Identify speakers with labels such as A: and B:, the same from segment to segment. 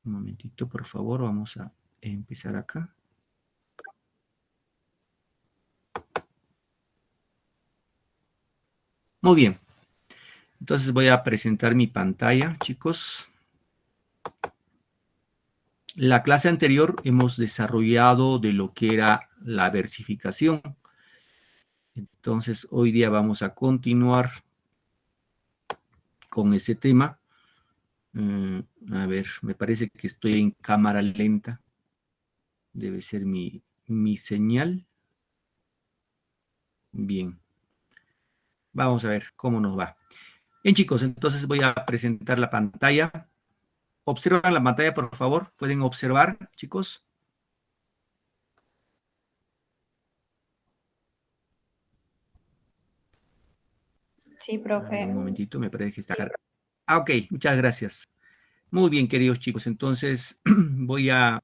A: Un momentito, por favor, vamos a empezar acá. Muy bien. Entonces voy a presentar mi pantalla, chicos. La clase anterior hemos desarrollado de lo que era la versificación. Entonces, hoy día vamos a continuar con ese tema. A ver, me parece que estoy en cámara lenta. Debe ser mi señal. Bien. Vamos a ver cómo nos va. Bien, chicos, entonces voy a presentar la pantalla. Observan la pantalla, por favor. ¿Pueden observar, chicos?
B: Sí,
A: A ver, un
B: profe.
A: momentito, me parece que está cargado. Ok, muchas gracias. Muy bien, queridos chicos, entonces voy a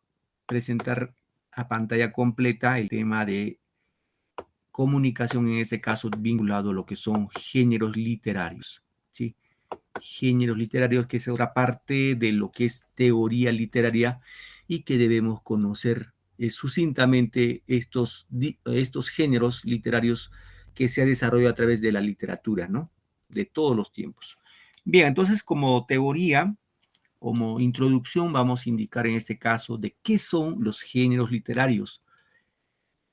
A: presentar a pantalla completa el tema de comunicación, en este caso vinculado a lo que son géneros literarios, ¿sí? Géneros literarios, que es otra parte de lo que es teoría literaria y que debemos conocer sucintamente estos géneros literarios que se ha desarrollado a través de la literatura, ¿no? De todos los tiempos. Bien, entonces como teoría, como introducción, vamos a indicar en este caso de qué son los géneros literarios.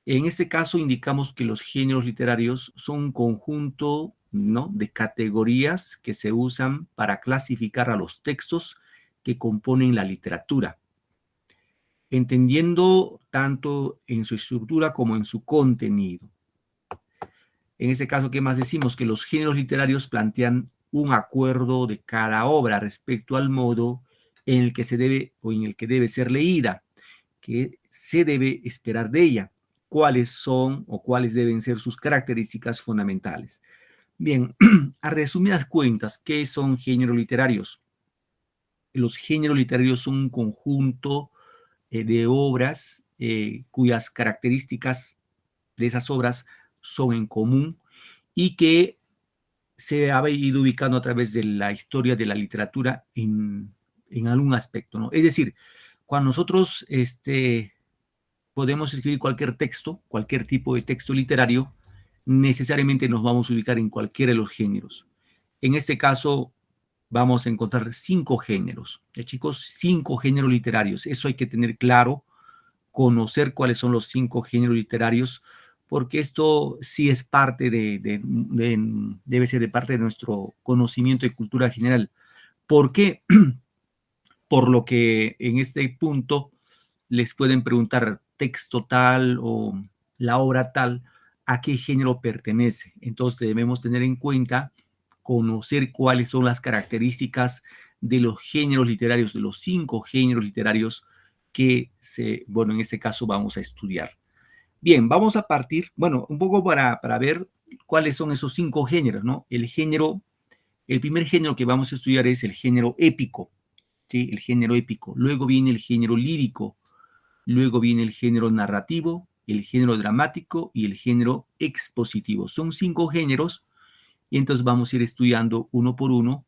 A: En este caso indicamos que los géneros literarios son un conjunto, ¿no?, de categorías que se usan para clasificar a los textos que componen la literatura, entendiendo tanto en su estructura como en su contenido. En este caso, ¿qué más decimos? Que los géneros literarios plantean un acuerdo de cada obra respecto al modo en el que se debe o en el que debe ser leída, que se debe esperar de ella, cuáles son o cuáles deben ser sus características fundamentales. Bien, a resumidas cuentas, ¿qué son géneros literarios? Los géneros literarios son un conjunto de obras cuyas características de esas obras son en común y que se ha ido ubicando a través de la historia de la literatura en algún aspecto, ¿no? Es decir, cuando nosotros podemos escribir cualquier texto, cualquier tipo de texto literario, necesariamente nos vamos a ubicar en cualquiera de los géneros. En este caso, vamos a encontrar 5 géneros. Chicos, 5 géneros literarios. Eso hay que tener claro, conocer cuáles son los 5 géneros literarios, porque esto sí es parte debe ser de parte de nuestro conocimiento de cultura general. ¿Por qué? Por lo que en este punto les pueden preguntar texto tal o la obra tal, a qué género pertenece. Entonces debemos tener en cuenta, conocer cuáles son las características de los géneros literarios, de los 5 géneros literarios que bueno, en este caso vamos a estudiar. Bien, vamos a partir, bueno, un poco para ver cuáles son esos 5 géneros, ¿no? El primer género que vamos a estudiar es el género épico, ¿sí? El género épico. Luego viene el género lírico, luego viene el género narrativo, el género dramático y el género expositivo. Son 5 géneros y entonces vamos a ir estudiando uno por uno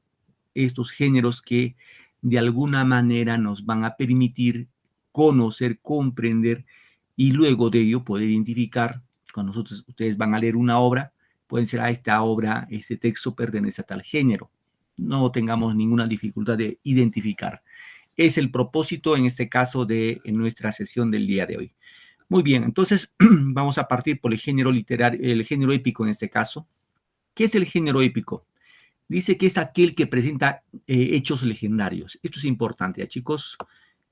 A: estos géneros que de alguna manera nos van a permitir conocer, comprender y luego de ello poder identificar, cuando ustedes van a leer una obra, pueden ser, esta obra, este texto pertenece a tal género. No tengamos ninguna dificultad de identificar. Es el propósito, en este caso, de nuestra sesión del día de hoy. Muy bien, entonces vamos a partir por el género literario, el género épico en este caso. ¿Qué es el género épico? Dice que es aquel que presenta hechos legendarios. Esto es importante, chicos.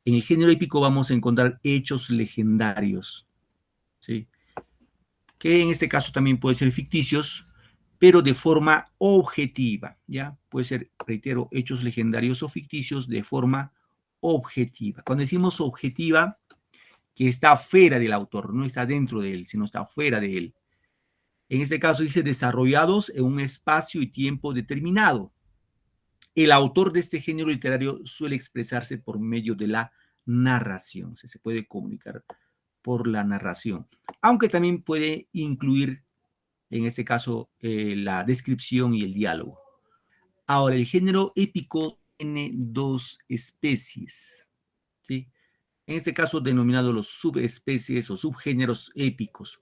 A: En el género épico vamos a encontrar hechos legendarios, ¿sí? Que en este caso también pueden ser ficticios, pero de forma objetiva, ¿ya? Puede ser, reitero, hechos legendarios o ficticios de forma objetiva. Cuando decimos objetiva, que está fuera del autor, no está dentro de él, sino está fuera de él. En este caso dice desarrollados en un espacio y tiempo determinado. El autor de este género literario suele expresarse por medio de la narración, se puede comunicar por la narración, aunque también puede incluir, en este caso, la descripción y el diálogo. Ahora, el género épico tiene 2 especies. ¿sí? En este caso denominados los subespecies o subgéneros épicos.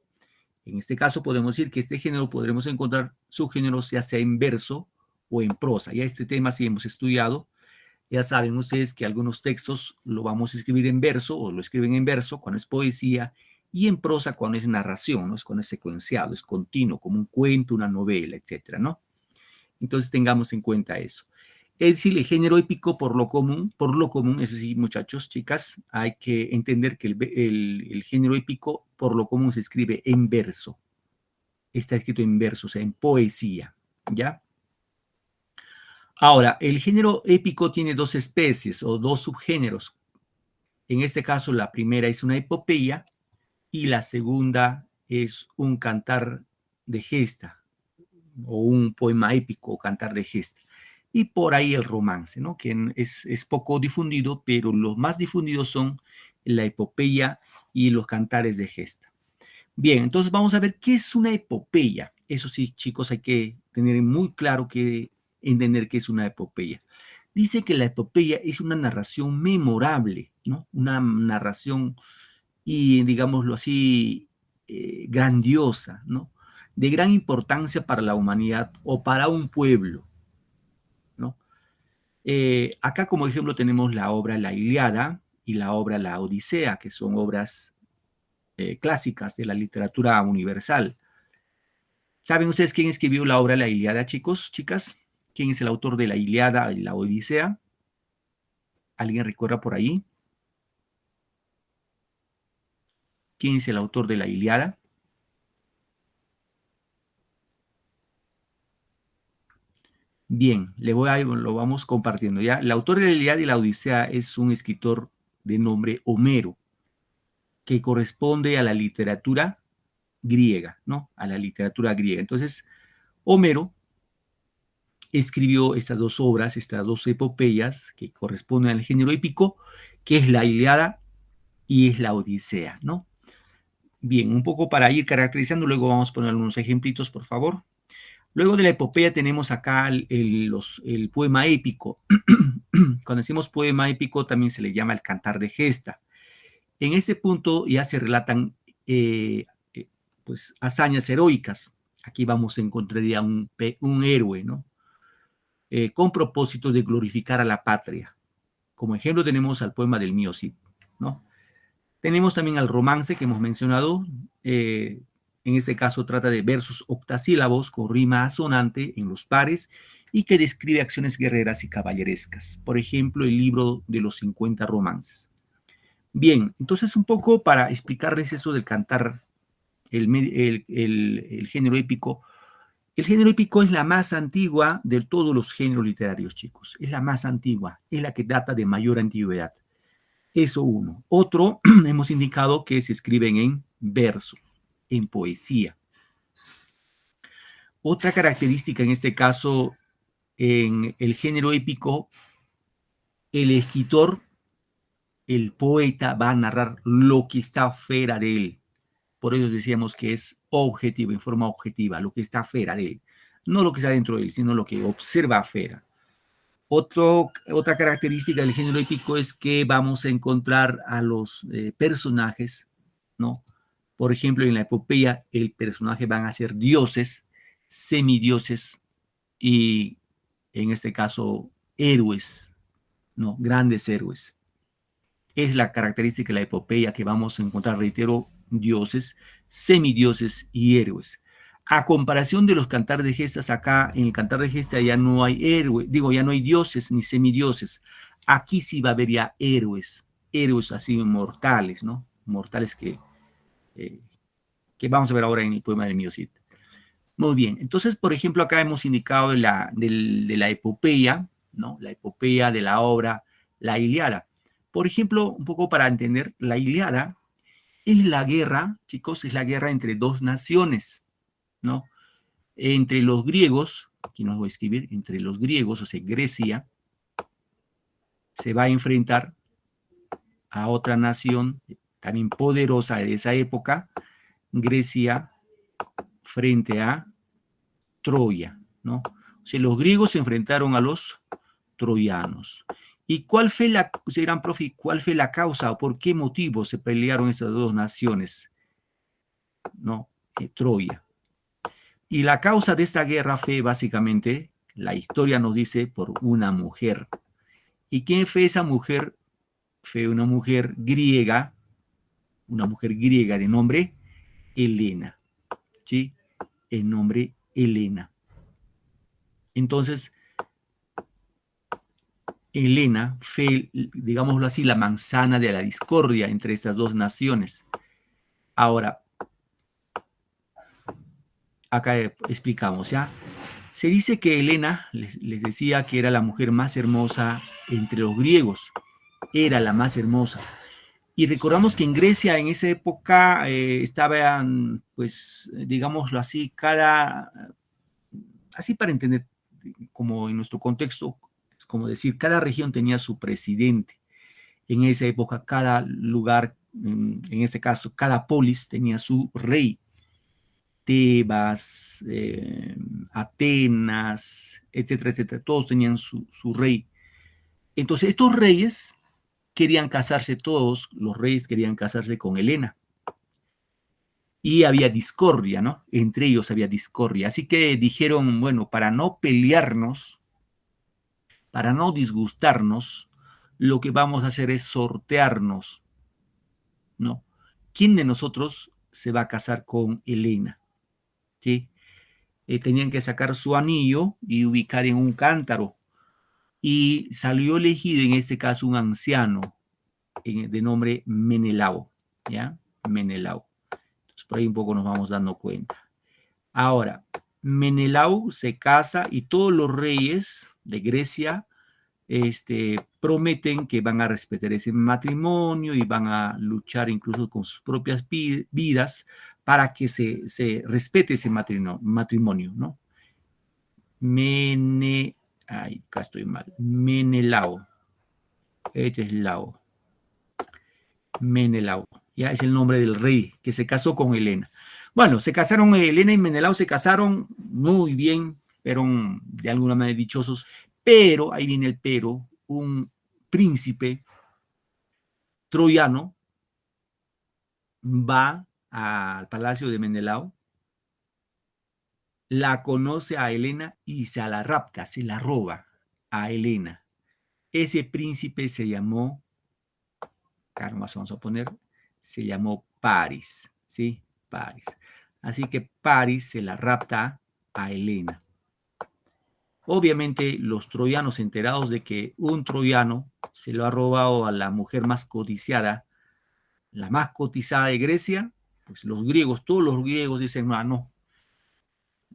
A: En este caso podemos decir que este género podremos encontrar subgéneros ya sea en verso o en prosa. Ya este tema sí hemos estudiado. Ya saben ustedes que algunos textos lo vamos a escribir en verso o lo escriben en verso cuando es poesía y en prosa cuando es narración, ¿no? Es cuando es secuenciado, es continuo, como un cuento, una novela, etcétera, ¿no? Entonces tengamos en cuenta eso. Es decir, el género épico por lo común, eso sí, muchachos, chicas, hay que entender que el género épico por lo común se escribe en verso. Está escrito en verso, o sea, en poesía, ¿ya? Ahora, el género épico tiene dos especies o dos subgéneros. En este caso, la primera es una epopeya y la segunda es un cantar de gesta o un poema épico o cantar de gesta. Y por ahí el romance, ¿no? Que es poco difundido, pero los más difundidos son la epopeya y los cantares de gesta. Bien, entonces vamos a ver qué es una epopeya. Eso sí, chicos, hay que tener muy claro que entender qué es una epopeya. Dice que la epopeya es una narración memorable, ¿no? Una narración y, digámoslo así, grandiosa, ¿no? De gran importancia para la humanidad o para un pueblo, ¿no? Acá como ejemplo tenemos la obra La Ilíada y la obra La Odisea, que son obras clásicas de la literatura universal. ¿Saben ustedes quién escribió la obra La Ilíada, chicos, chicas? ¿Quién es el autor de La Ilíada y La Odisea? ¿Alguien recuerda por ahí? ¿Quién es el autor de La Ilíada? Bien, lo vamos compartiendo ya. El autor de La Ilíada y La Odisea es un escritor de nombre Homero, que corresponde a la literatura griega, ¿no? A la literatura griega. Entonces, Homero escribió estas dos obras, estas dos epopeyas que corresponden al género épico, que es la Ilíada y es la Odisea, ¿no? Bien, un poco para ir caracterizando, luego vamos a poner algunos ejemplitos, por favor. Luego de la epopeya tenemos acá el poema épico. Cuando decimos poema épico también se le llama el cantar de gesta. En este punto ya se relatan pues hazañas heroicas. Aquí vamos a encontrar ya un héroe, ¿no? Con propósito de glorificar a la patria. Como ejemplo tenemos al poema del Mío Cid, ¿no? Tenemos también al romance que hemos mencionado. En este caso trata de versos octasílabos con rima asonante en los pares y que describe acciones guerreras y caballerescas. Por ejemplo, el libro de los 50 romances. Bien, entonces un poco para explicarles eso del cantar, el género épico. El género épico es la más antigua de todos los géneros literarios, chicos. Es la más antigua, es la que data de mayor antigüedad. Eso uno. Otro, hemos indicado que se escriben en verso, en poesía. Otra característica en este caso, en el género épico, el escritor, el poeta va a narrar lo que está fuera de él. Por eso decíamos que es objetivo, en forma objetiva, lo que está fuera de él. No lo que está dentro de él, sino lo que observa afuera. Otra característica del género épico es que vamos a encontrar a los personajes, ¿no? Por ejemplo, en la epopeya, el personaje van a ser dioses, semidioses y, en este caso, héroes, ¿no? Grandes héroes. Es la característica de la epopeya que vamos a encontrar, reitero, dioses, semidioses y héroes. A comparación de los cantares de gestas, acá en el cantar de gestas ya no hay héroes, ya no hay dioses ni semidioses. Aquí sí va a haber ya héroes, héroes así mortales, ¿no? Mortales que vamos a ver ahora en el poema del Mío Cid. Muy bien, entonces, por ejemplo, acá hemos indicado de la epopeya, ¿no? La epopeya de la obra La Ilíada. Por ejemplo, un poco para entender, la Ilíada es la guerra, chicos, es la guerra entre dos naciones, ¿no? Entre los griegos, aquí nos voy a escribir, entre los griegos, o sea, Grecia, se va a enfrentar a otra nación también poderosa de esa época, Grecia frente a Troya, ¿no? O sea, los griegos se enfrentaron a los troyanos. ¿Y cuál fue la, se dirán, profe, cuál fue la causa o por qué motivo se pelearon estas dos naciones? ¿No? Troya. Y la causa de esta guerra fue básicamente, la historia nos dice, por una mujer. ¿Y quién fue esa mujer? Fue una mujer griega de nombre Helena, ¿sí? El nombre Helena. Entonces, Helena fue, digámoslo así, la manzana de la discordia entre estas dos naciones. Ahora, acá explicamos, ¿ya? Se dice que Helena, les decía que era la mujer más hermosa entre los griegos, era la más hermosa. Y recordamos que en Grecia en esa época estaban, pues, digámoslo así, así para entender, como en nuestro contexto, es como decir, cada región tenía su presidente. En esa época, cada lugar, en este caso, cada polis tenía su rey. Tebas, Atenas, etcétera, etcétera, todos tenían su rey. Entonces, estos reyes querían casarse todos, los reyes querían casarse con Helena. Y había discordia, ¿no? Entre ellos había discordia. Así que dijeron, bueno, para no pelearnos, para no disgustarnos, lo que vamos a hacer es sortearnos, ¿no? ¿Quién de nosotros se va a casar con Helena? ¿Sí? Tenían que sacar su anillo y ubicar en un cántaro. Y salió elegido en este caso un anciano de nombre Menelao, ¿ya? Menelao. Entonces, por ahí un poco nos vamos dando cuenta. Ahora, Menelao se casa y todos los reyes de Grecia prometen que van a respetar ese matrimonio y van a luchar incluso con sus propias vidas para que se respete ese matrimonio, ¿no? Acá estoy mal. Menelao. Este es Lao. Menelao. Ya es el nombre del rey que se casó con Helena. Bueno, se casaron, Helena y Menelao se casaron muy bien, fueron de alguna manera dichosos, pero, ahí viene el pero, un príncipe troyano va al palacio de Menelao, la conoce a Helena y se la rapta, se la roba a Helena. Ese príncipe se llamó, acá más vamos a poner, se llamó Paris, ¿sí? Paris. Así que Paris se la rapta a Helena. Obviamente los troyanos, enterados de que un troyano se lo ha robado a la mujer más codiciada, la más cotizada de Grecia, pues los griegos, todos los griegos dicen, no, no,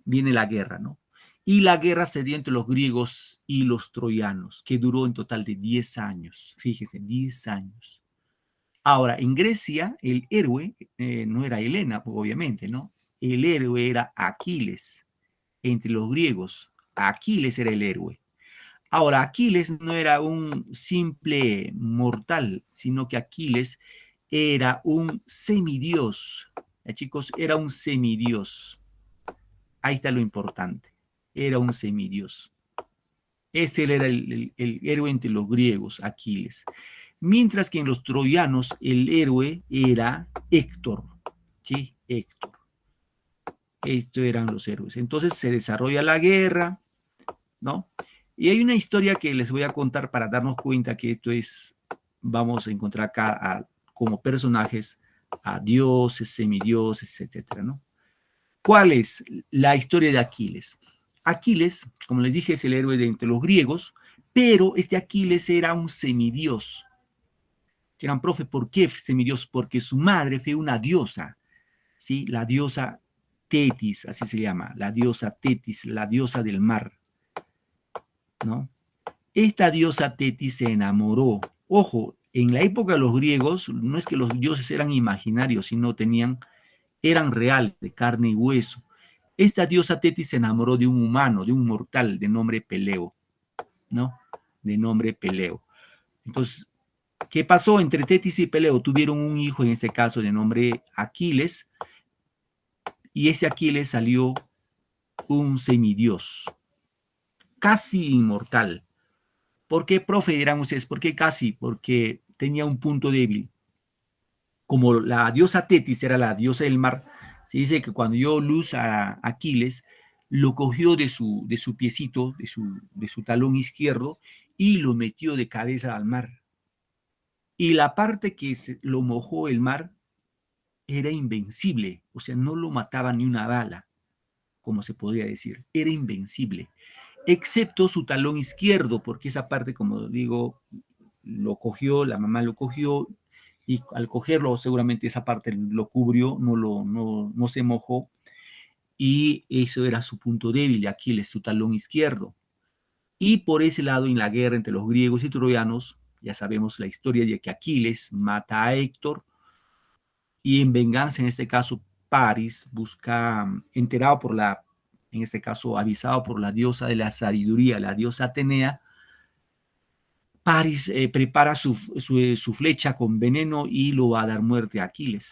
A: viene la guerra, ¿no? Y la guerra se dio entre los griegos y los troyanos, que duró en total de 10 años. Fíjese, 10 años. Ahora, en Grecia, el héroe no era Helena, obviamente, ¿no? El héroe era Aquiles. Entre los griegos, Aquiles era el héroe. Ahora, Aquiles no era un simple mortal, sino que Aquiles era un semidios. Chicos, era un semidios. Ahí está lo importante. Era un semidios. Ese era el héroe entre los griegos, Aquiles. Mientras que en los troyanos el héroe era Héctor. ¿Sí? Héctor. Estos eran los héroes. Entonces se desarrolla la guerra, ¿no? Y hay una historia que les voy a contar para darnos cuenta que esto es, vamos a encontrar acá como personajes a dioses, semidioses, etcétera, ¿no? ¿Cuál es la historia de Aquiles? Aquiles, como les dije, es el héroe de entre los griegos, pero este Aquiles era un semidios. Que eran, profe, ¿por qué semidios? Porque su madre fue una diosa, ¿sí? La diosa Tetis, así se llama, la diosa Tetis, la diosa del mar, ¿no? Esta diosa Tetis se enamoró. Ojo, en la época de los griegos, no es que los dioses eran imaginarios, sino eran reales, de carne y hueso. Esta diosa Tetis se enamoró de un humano, de un mortal de nombre Peleo, ¿no? De nombre Peleo. Entonces, ¿qué pasó entre Tetis y Peleo? Tuvieron un hijo, en este caso, de nombre Aquiles, y ese Aquiles salió un semidios, casi inmortal. ¿Por qué, profe? Dirán ustedes, ¿por qué casi? Porque tenía un punto débil. Como la diosa Tetis era la diosa del mar, se dice que cuando dio luz a Aquiles, lo cogió de su piecito, de su talón izquierdo, y lo metió de cabeza al mar. Y la parte que lo mojó el mar era invencible, o sea, no lo mataba ni una bala, como se podría decir, era invencible, excepto su talón izquierdo, porque esa parte, como digo, lo cogió, la mamá lo cogió, y al cogerlo seguramente esa parte lo cubrió, no se mojó, y eso era su punto débil de Aquiles, su talón izquierdo. Y por ese lado, en la guerra entre los griegos y troyanos, ya sabemos la historia de que Aquiles mata a Héctor, y en venganza, en este caso, Paris busca, enterado por la, en este caso, avisado por la diosa de la sabiduría, la diosa Atenea, Paris prepara su flecha con veneno y lo va a dar muerte a Aquiles.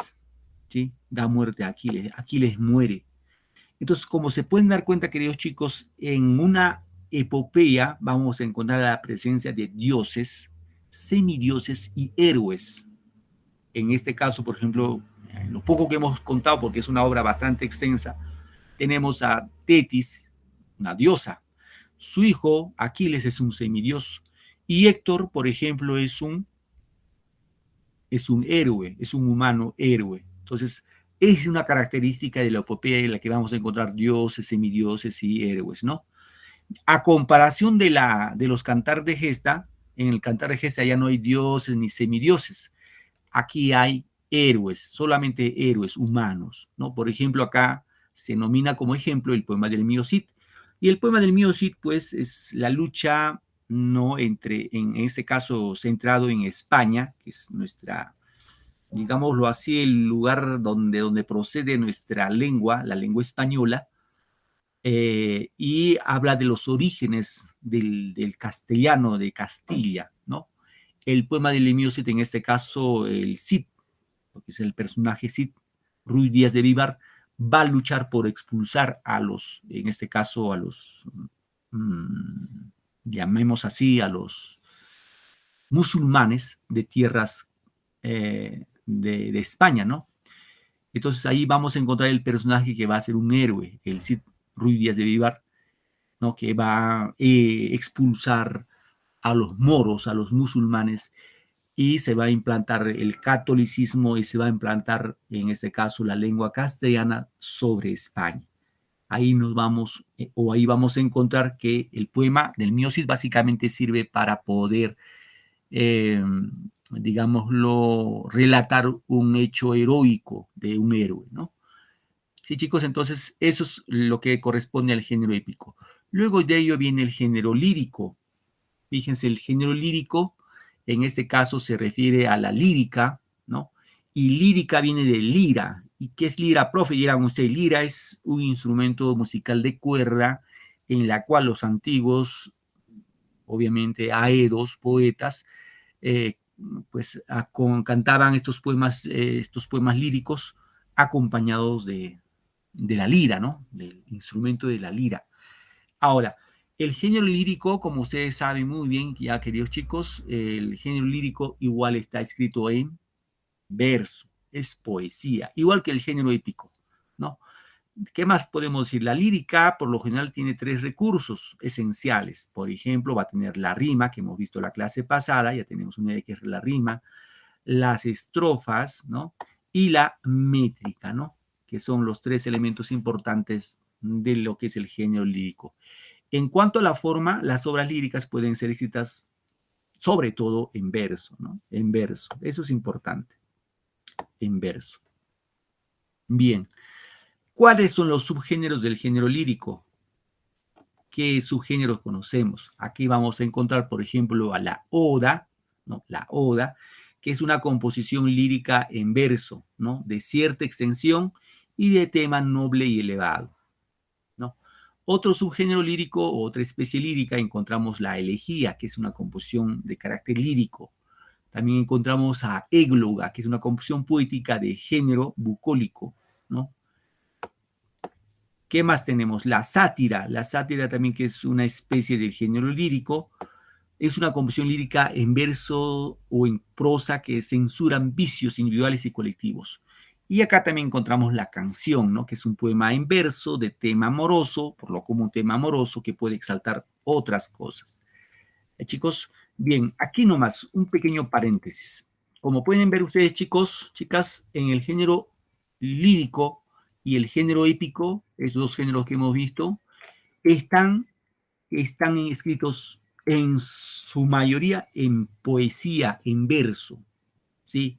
A: ¿Sí? Da muerte a Aquiles. Aquiles muere. Entonces, como se pueden dar cuenta, queridos chicos, en una epopeya vamos a encontrar la presencia de dioses, semidioses y héroes. En este caso, por ejemplo, en lo poco que hemos contado, porque es una obra bastante extensa, tenemos a Tetis, una diosa. Su hijo, Aquiles, es un semidios. Y Héctor, por ejemplo, es un héroe, es un humano héroe. Entonces, es una característica de la epopeya en la que vamos a encontrar dioses, semidioses y héroes, ¿no? A comparación de los cantar de gesta, en el cantar de gesta ya no hay dioses ni semidioses. Aquí hay héroes, solamente héroes humanos, ¿no? Por ejemplo, acá se nomina como ejemplo el poema del Mío Cid. Y el poema del Mío Cid, pues, es la lucha, ¿no? Entre, en este caso, centrado en España, que es nuestra, digámoslo así, el lugar donde procede nuestra lengua, la lengua española, y habla de los orígenes del castellano, de Castilla, ¿no? El poema del Mío Cid, en este caso, el Cid, porque es el personaje Cid, Ruy Díaz de Vivar, va a luchar por expulsar a los, en este caso, a los, llamemos así, a los musulmanes de tierras de España, ¿no? Entonces ahí vamos a encontrar el personaje que va a ser un héroe, el Cid Ruy Díaz de Vivar, ¿no? Que va a expulsar a los moros, a los musulmanes, y se va a implantar el catolicismo y se va a implantar, en este caso, la lengua castellana sobre España. Ahí nos vamos, o ahí vamos a encontrar que el poema del Mío Cid básicamente sirve para poder, digámoslo, relatar un hecho heroico de un héroe, ¿no? Sí, chicos, entonces eso es lo que corresponde al género épico. Luego de ello viene el género lírico. Fíjense, el género lírico, en este caso se refiere a la lírica, ¿no? Y lírica viene de lira. ¿Y qué es lira, profe? Dirán ustedes, lira es un instrumento musical de cuerda en la cual los antiguos, obviamente, aedos, poetas, eh, pues cantaban estos poemas líricos acompañados de la lira, ¿no? Del instrumento de la lira. Ahora, el género lírico, como ustedes saben muy bien, ya queridos chicos, el género lírico igual está escrito en verso, es poesía, igual que el género épico, ¿no? ¿Qué más podemos decir? La lírica, por lo general, tiene tres recursos esenciales. Por ejemplo, va a tener la rima, que hemos visto la clase pasada, ya tenemos una idea de qué es la rima, las estrofas, ¿no? Y la métrica, ¿no? Que son los tres elementos importantes de lo que es el género lírico. En cuanto a la forma, las obras líricas pueden ser escritas sobre todo en verso, ¿no? En verso. Eso es importante. En verso. Bien. ¿Cuáles son los subgéneros del género lírico? ¿Qué subgéneros conocemos? Aquí vamos a encontrar, por ejemplo, a la oda, ¿no? La oda, que es una composición lírica en verso, ¿no? De cierta extensión y de tema noble y elevado, ¿no? Otro subgénero lírico, otra especie lírica, encontramos la elegía, que es una composición de carácter lírico. También encontramos a égloga, que es una composición poética de género bucólico, ¿no? ¿Qué más tenemos? La sátira también, que es una especie de género lírico, Es una composición lírica en verso o en prosa que censuran vicios individuales y colectivos. Y acá también encontramos la canción, ¿no? Que es un poema en verso de tema amoroso, por lo común tema amoroso que puede exaltar otras cosas. Chicos, bien, aquí nomás un pequeño paréntesis. Como pueden ver ustedes, chicos, chicas, en el género lírico y el género épico, estos dos géneros que hemos visto, están escritos en su mayoría en poesía, en verso, ¿sí?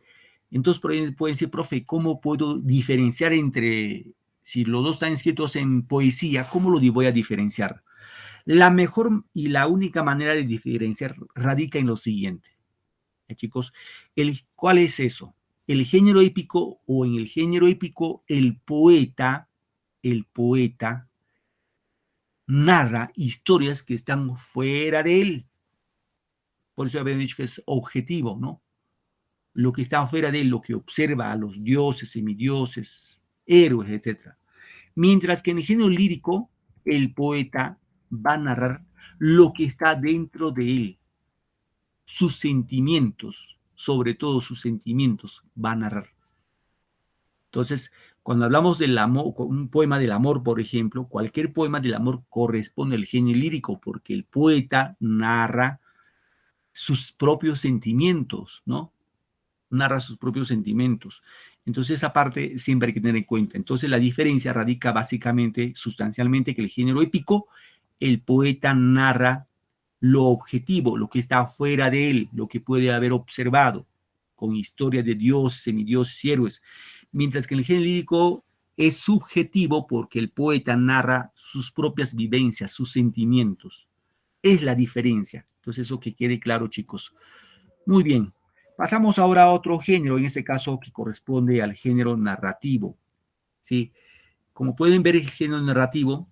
A: Entonces pueden decir, profe, ¿cómo puedo diferenciar entre, si los dos están escritos en poesía, ¿cómo lo voy a diferenciar? La mejor y la única manera de diferenciar radica en lo siguiente, chicos. ¿Cuál es eso? El género épico o en el género épico el poeta narra historias que están fuera de él. Por eso había dicho que es objetivo, ¿no? Lo que está fuera de él, lo que observa a los dioses, semidioses, héroes, etc. Mientras que en el género lírico, el poeta va a narrar lo que está dentro de él, sus sentimientos, sobre todo sus sentimientos, va a narrar. Entonces, cuando hablamos del amor, un poema del amor, por ejemplo, cualquier poema del amor corresponde al género lírico, porque el poeta narra sus propios sentimientos, ¿no? Narra sus propios sentimientos. Entonces, esa parte siempre hay que tener en cuenta. Entonces, la diferencia radica básicamente, sustancialmente, que el género épico, el poeta narra lo objetivo, lo que está fuera de él, lo que puede haber observado, con historias de dioses, semidioses y héroes. Mientras que en el género lírico es subjetivo porque el poeta narra sus propias vivencias, sus sentimientos. Es la diferencia. Entonces, eso que quede claro, chicos. Muy bien. Pasamos ahora a otro género, en este caso que corresponde al género narrativo. ¿Sí? Como pueden ver, el género narrativo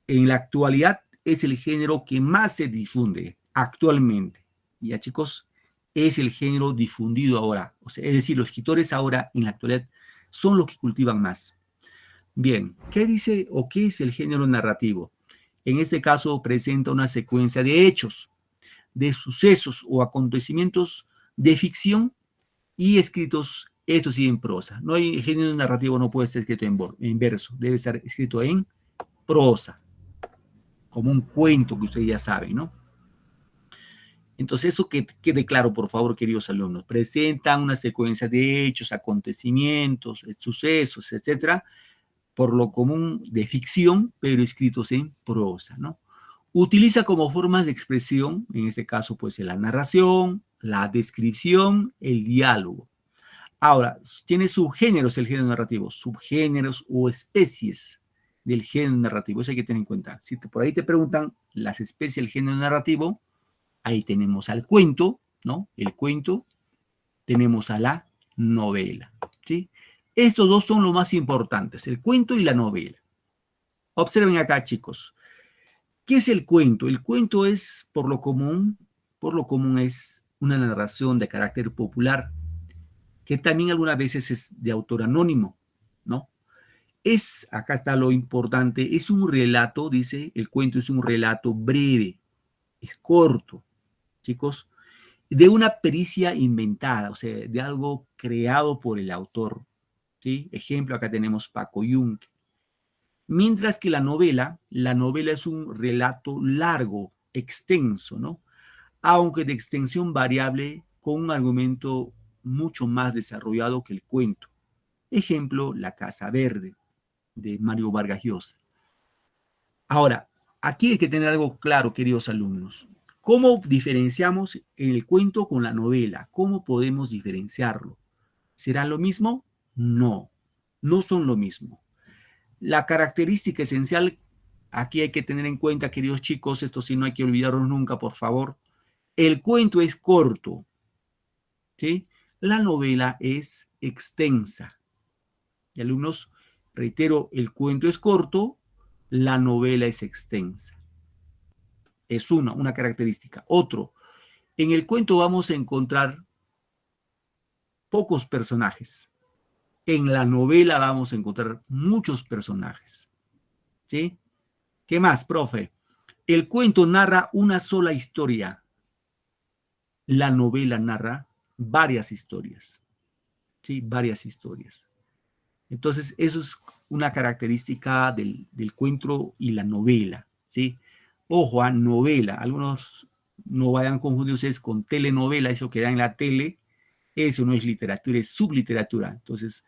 A: en la actualidad es el género que más se difunde actualmente. Ya, chicos, es el género difundido ahora. O sea, es decir, los escritores ahora en la actualidad son los que cultivan más. Bien, ¿qué dice o qué es el género narrativo? En este caso presenta una secuencia de hechos, de sucesos o acontecimientos de ficción y escritos, esto sí, en prosa. No hay género narrativo, no puede estar escrito en verso, debe estar escrito en prosa, como un cuento que ustedes ya saben, ¿no? Entonces, eso que quede claro, por favor, queridos alumnos. Presentan una secuencia de hechos, acontecimientos, sucesos, etcétera, por lo común de ficción, pero escritos en prosa, ¿no? Utiliza como formas de expresión, en este caso, pues, la narración, la descripción, el diálogo. Ahora, tiene subgéneros el género narrativo, subgéneros o especies del género narrativo. Eso hay que tener en cuenta. Si por ahí te preguntan las especies del género narrativo, ahí tenemos al cuento, ¿no? El cuento, tenemos a la novela, ¿sí? Estos dos son los más importantes, el cuento y la novela. Observen acá, chicos. ¿Qué es el cuento? El cuento es, por lo común es una narración de carácter popular, que también algunas veces es de autor anónimo, ¿no? Acá está lo importante, es un relato, dice, el cuento es un relato breve, es corto, chicos, de una pericia inventada, o sea, de algo creado por el autor, ¿sí? Ejemplo, acá tenemos Paco Yunque. Mientras que la novela es un relato largo, extenso, ¿no? Aunque de extensión variable, con un argumento mucho más desarrollado que el cuento. Ejemplo, La Casa Verde, de Mario Vargas Llosa. Ahora, aquí hay que tener algo claro, queridos alumnos. ¿Cómo diferenciamos el cuento con la novela? ¿Cómo podemos diferenciarlo? ¿Será lo mismo? No, no son lo mismo. La característica esencial, aquí hay que tener en cuenta, queridos chicos, esto sí no hay que olvidarlo nunca, por favor. El cuento es corto, ¿sí? La novela es extensa. Y alumnos, reitero, el cuento es corto, la novela es extensa. Es una característica. Otro, en el cuento vamos a encontrar pocos personajes. En la novela vamos a encontrar muchos personajes. ¿Sí? ¿Qué más, profe? El cuento narra una sola historia. La novela narra varias historias. ¿Sí? Varias historias. Entonces, eso es una característica del cuento y la novela. ¿Sí? Ojo, a novela. Algunos no vayan confundidos con telenovela, eso que da en la tele. Eso no es literatura, es subliteratura. Entonces,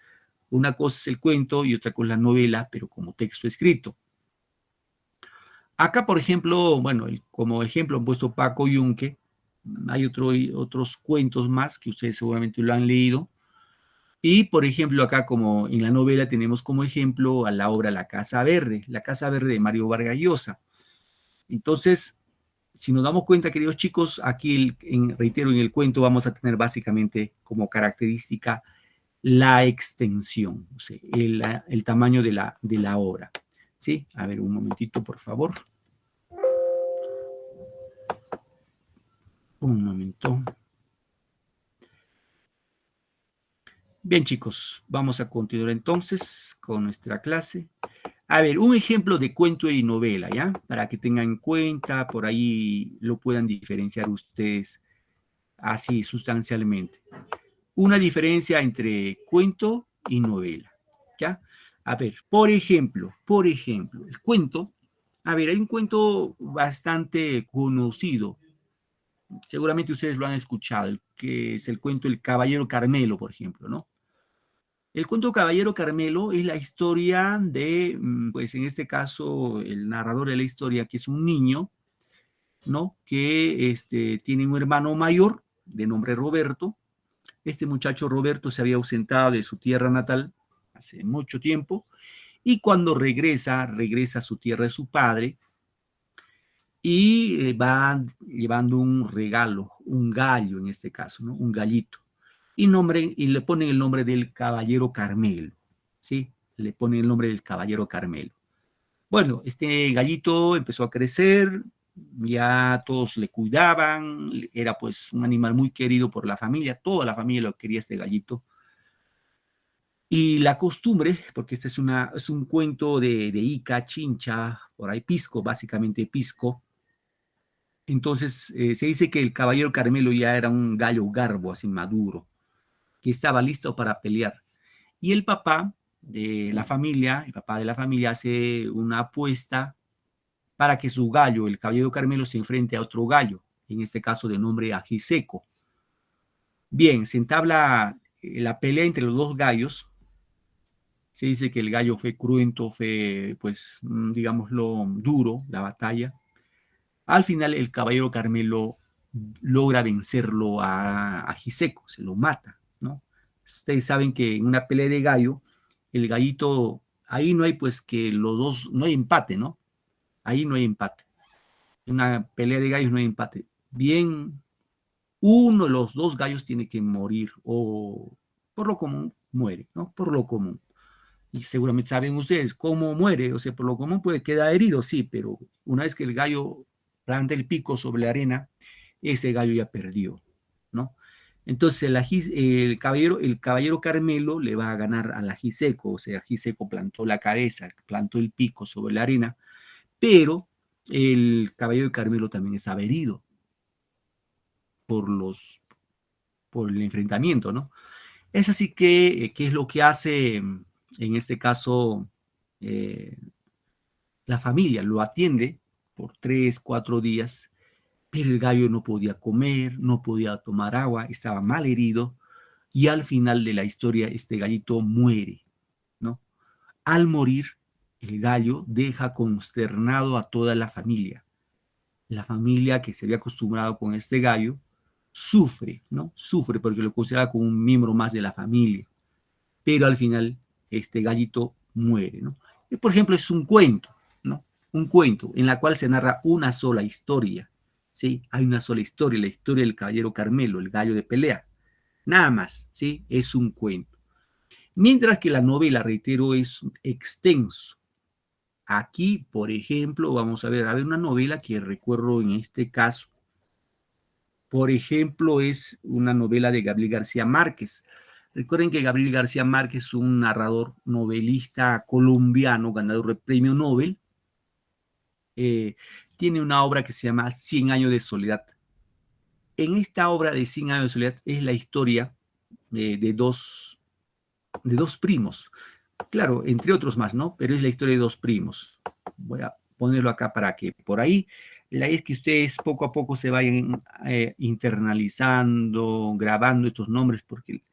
A: una cosa es el cuento y otra cosa es la novela, pero como texto escrito. Acá, por ejemplo, bueno, como ejemplo han puesto Paco Yunque. Hay otros cuentos más que ustedes seguramente lo han leído. Y, por ejemplo, acá como en la novela tenemos como ejemplo a la obra La Casa Verde de Mario Vargas Llosa. Entonces, si nos damos cuenta, queridos chicos, aquí, reitero, en el cuento vamos a tener básicamente como característica la extensión, o sea, el tamaño de la obra. ¿Sí? A ver, un momentito, por favor. Un momento. Bien, chicos, vamos a continuar entonces con nuestra clase. A ver, un ejemplo de cuento y novela, ¿ya? Para que tengan en cuenta, por ahí lo puedan diferenciar ustedes así sustancialmente. Una diferencia entre cuento y novela, ¿ya? A ver, por ejemplo, el cuento, a ver, hay un cuento bastante conocido, seguramente ustedes lo han escuchado, que es el cuento El Caballero Carmelo, por ejemplo, ¿no? El cuento Caballero Carmelo es la historia de, pues en este caso, el narrador de la historia, que es un niño, ¿no? Que tiene un hermano mayor de nombre Roberto. Este muchacho Roberto se había ausentado de su tierra natal hace mucho tiempo y cuando regresa a su tierra de su padre y va llevando un regalo, un gallo en este caso, ¿no? Un gallito. Y le ponen el nombre del Caballero Carmelo, ¿sí? Le ponen el nombre del Caballero Carmelo. Bueno, este gallito empezó a crecer, ya todos le cuidaban, era pues un animal muy querido por la familia, toda la familia lo quería este gallito. Y la costumbre, porque este es un cuento de Ica, Chincha, por ahí Pisco, básicamente Pisco. Entonces se dice que el Caballero Carmelo ya era un gallo garbo, así maduro, que estaba listo para pelear. Y el papá el papá de la familia hace una apuesta para que su gallo, el Caballero Carmelo, se enfrente a otro gallo, en este caso de nombre Ajiseco. Bien, se entabla la pelea entre los dos gallos. Se dice que el gallo fue cruento, fue, pues, digámoslo, duro, la batalla. Al final, el Caballero Carmelo logra vencerlo a Ajiseco, se lo mata, ¿no? Ustedes saben que en una pelea de gallo, el gallito, ahí no hay pues que los dos, no hay empate, ¿no? Ahí no hay empate. En una pelea de gallos no hay empate. Bien, uno de los dos gallos tiene que morir o por lo común muere, ¿no? Por lo común. Y seguramente saben ustedes cómo muere, o sea, por lo común puede quedar herido, sí, pero una vez que el gallo planta el pico sobre la arena, ese gallo ya perdió, ¿no? Entonces el caballero Carmelo le va a ganar al Ajiseco, o sea, Ajiseco plantó la cabeza, plantó el pico sobre la arena, pero el caballero Carmelo también estaba herido por por el enfrentamiento, ¿no? Es así que, ¿qué es lo que hace en este caso eh, la familia? Lo atiende por 3, 4 días, pero el gallo no podía comer, no podía tomar agua, estaba mal herido y al final de la historia este gallito muere, ¿no? Al morir, el gallo deja consternado a toda la familia. La familia que se había acostumbrado con este gallo sufre, ¿no? Sufre porque lo considera como un miembro más de la familia. Pero al final este gallito muere, ¿no? Y por ejemplo, es un cuento, ¿no? Un cuento en la cual se narra una sola historia, ¿sí? Hay una sola historia, la historia del caballero Carmelo, el gallo de pelea. Nada más, ¿sí? Es un cuento. Mientras que la novela, reitero, es extenso. Aquí, por ejemplo, vamos a ver una novela que recuerdo en este caso, por ejemplo, es una novela de Gabriel García Márquez. Recuerden que Gabriel García Márquez es un narrador novelista colombiano, ganador del premio Nobel. tiene una obra que se llama 100 años de soledad. En esta obra de 100 años de soledad es la historia de dos primos. Claro, entre otros más, ¿no? Pero es la historia de dos primos. Voy a ponerlo acá para que por ahí, la idea es que ustedes poco a poco se vayan internalizando, grabando estos nombres porque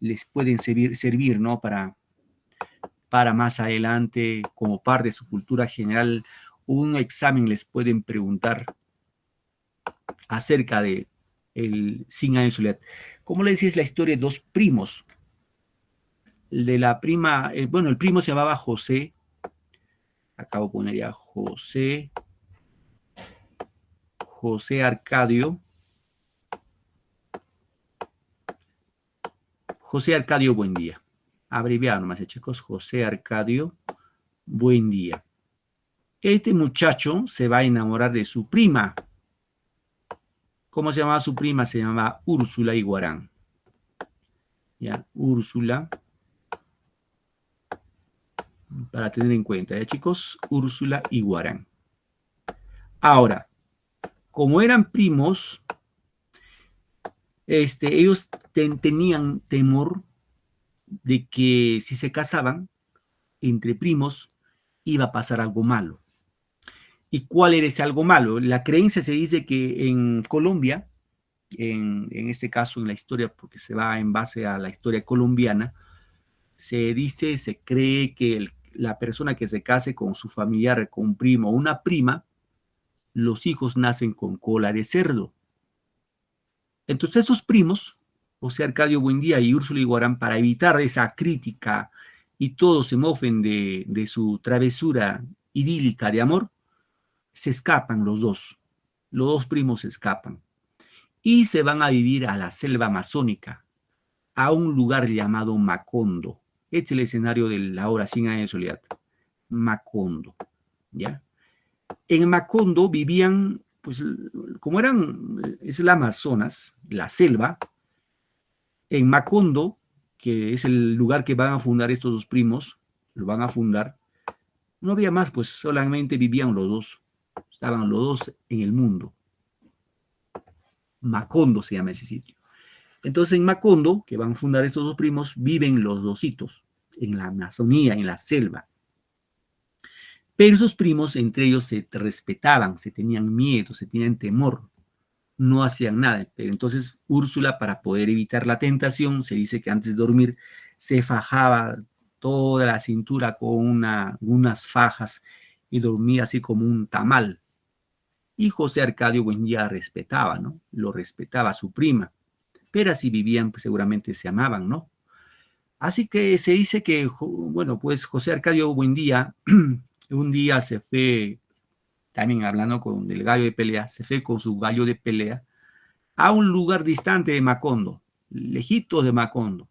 A: les pueden servir, ¿no? Para más adelante, como parte de su cultura general, un examen les pueden preguntar acerca de el 100 años de soledad. Como le decía, es la historia de dos primos. De la prima, bueno, el primo se llamaba José. Acabo de poner ya José Arcadio. José Arcadio Buendía. Abreviado nomás, chicos. José Arcadio Buendía. Este muchacho se va a enamorar de su prima. ¿Cómo se llamaba su prima? Se llamaba Úrsula Iguarán. Ya, Úrsula. Para tener en cuenta, ¿ya, chicos? Úrsula Iguarán. Ahora, como eran primos, ellos tenían temor de que si se casaban entre primos iba a pasar algo malo. ¿Y cuál era ese algo malo? La creencia se dice que en Colombia, en este caso en la historia, porque se va en base a la historia colombiana, se dice, se cree que la persona que se case con su familiar, con un primo o una prima, los hijos nacen con cola de cerdo. Entonces esos primos, José Arcadio Buendía y Úrsula Iguarán, para evitar esa crítica y todos se mofen de su travesura idílica de amor, se escapan los dos primos se escapan y se van a vivir a la selva amazónica, a un lugar llamado Macondo. Este es el escenario de la obra 100 años de soledad. Macondo, ¿ya? En Macondo vivían, pues, como es el Amazonas, la selva, en Macondo, que es el lugar que van a fundar estos dos primos, lo van a fundar, no había más, pues solamente vivían los dos, estaban los dos en el mundo. Macondo se llama ese sitio. Entonces en Macondo, que van a fundar estos dos primos, viven los dositos, en la Amazonía, en la selva. Pero esos primos entre ellos se respetaban, se tenían miedo, se tenían temor, no hacían nada. Pero entonces Úrsula, para poder evitar la tentación, se dice que antes de dormir se fajaba toda la cintura con unas fajas y dormía así como un tamal. Y José Arcadio Buendía respetaba, ¿no? Lo respetaba a su prima. Pero así vivían, pues seguramente se amaban, ¿no? Así que se dice que, bueno, pues José Arcadio Buendía un día se fue, también hablando con el gallo de pelea, se fue con su gallo de pelea a un lugar distante de Macondo, lejitos de Macondo.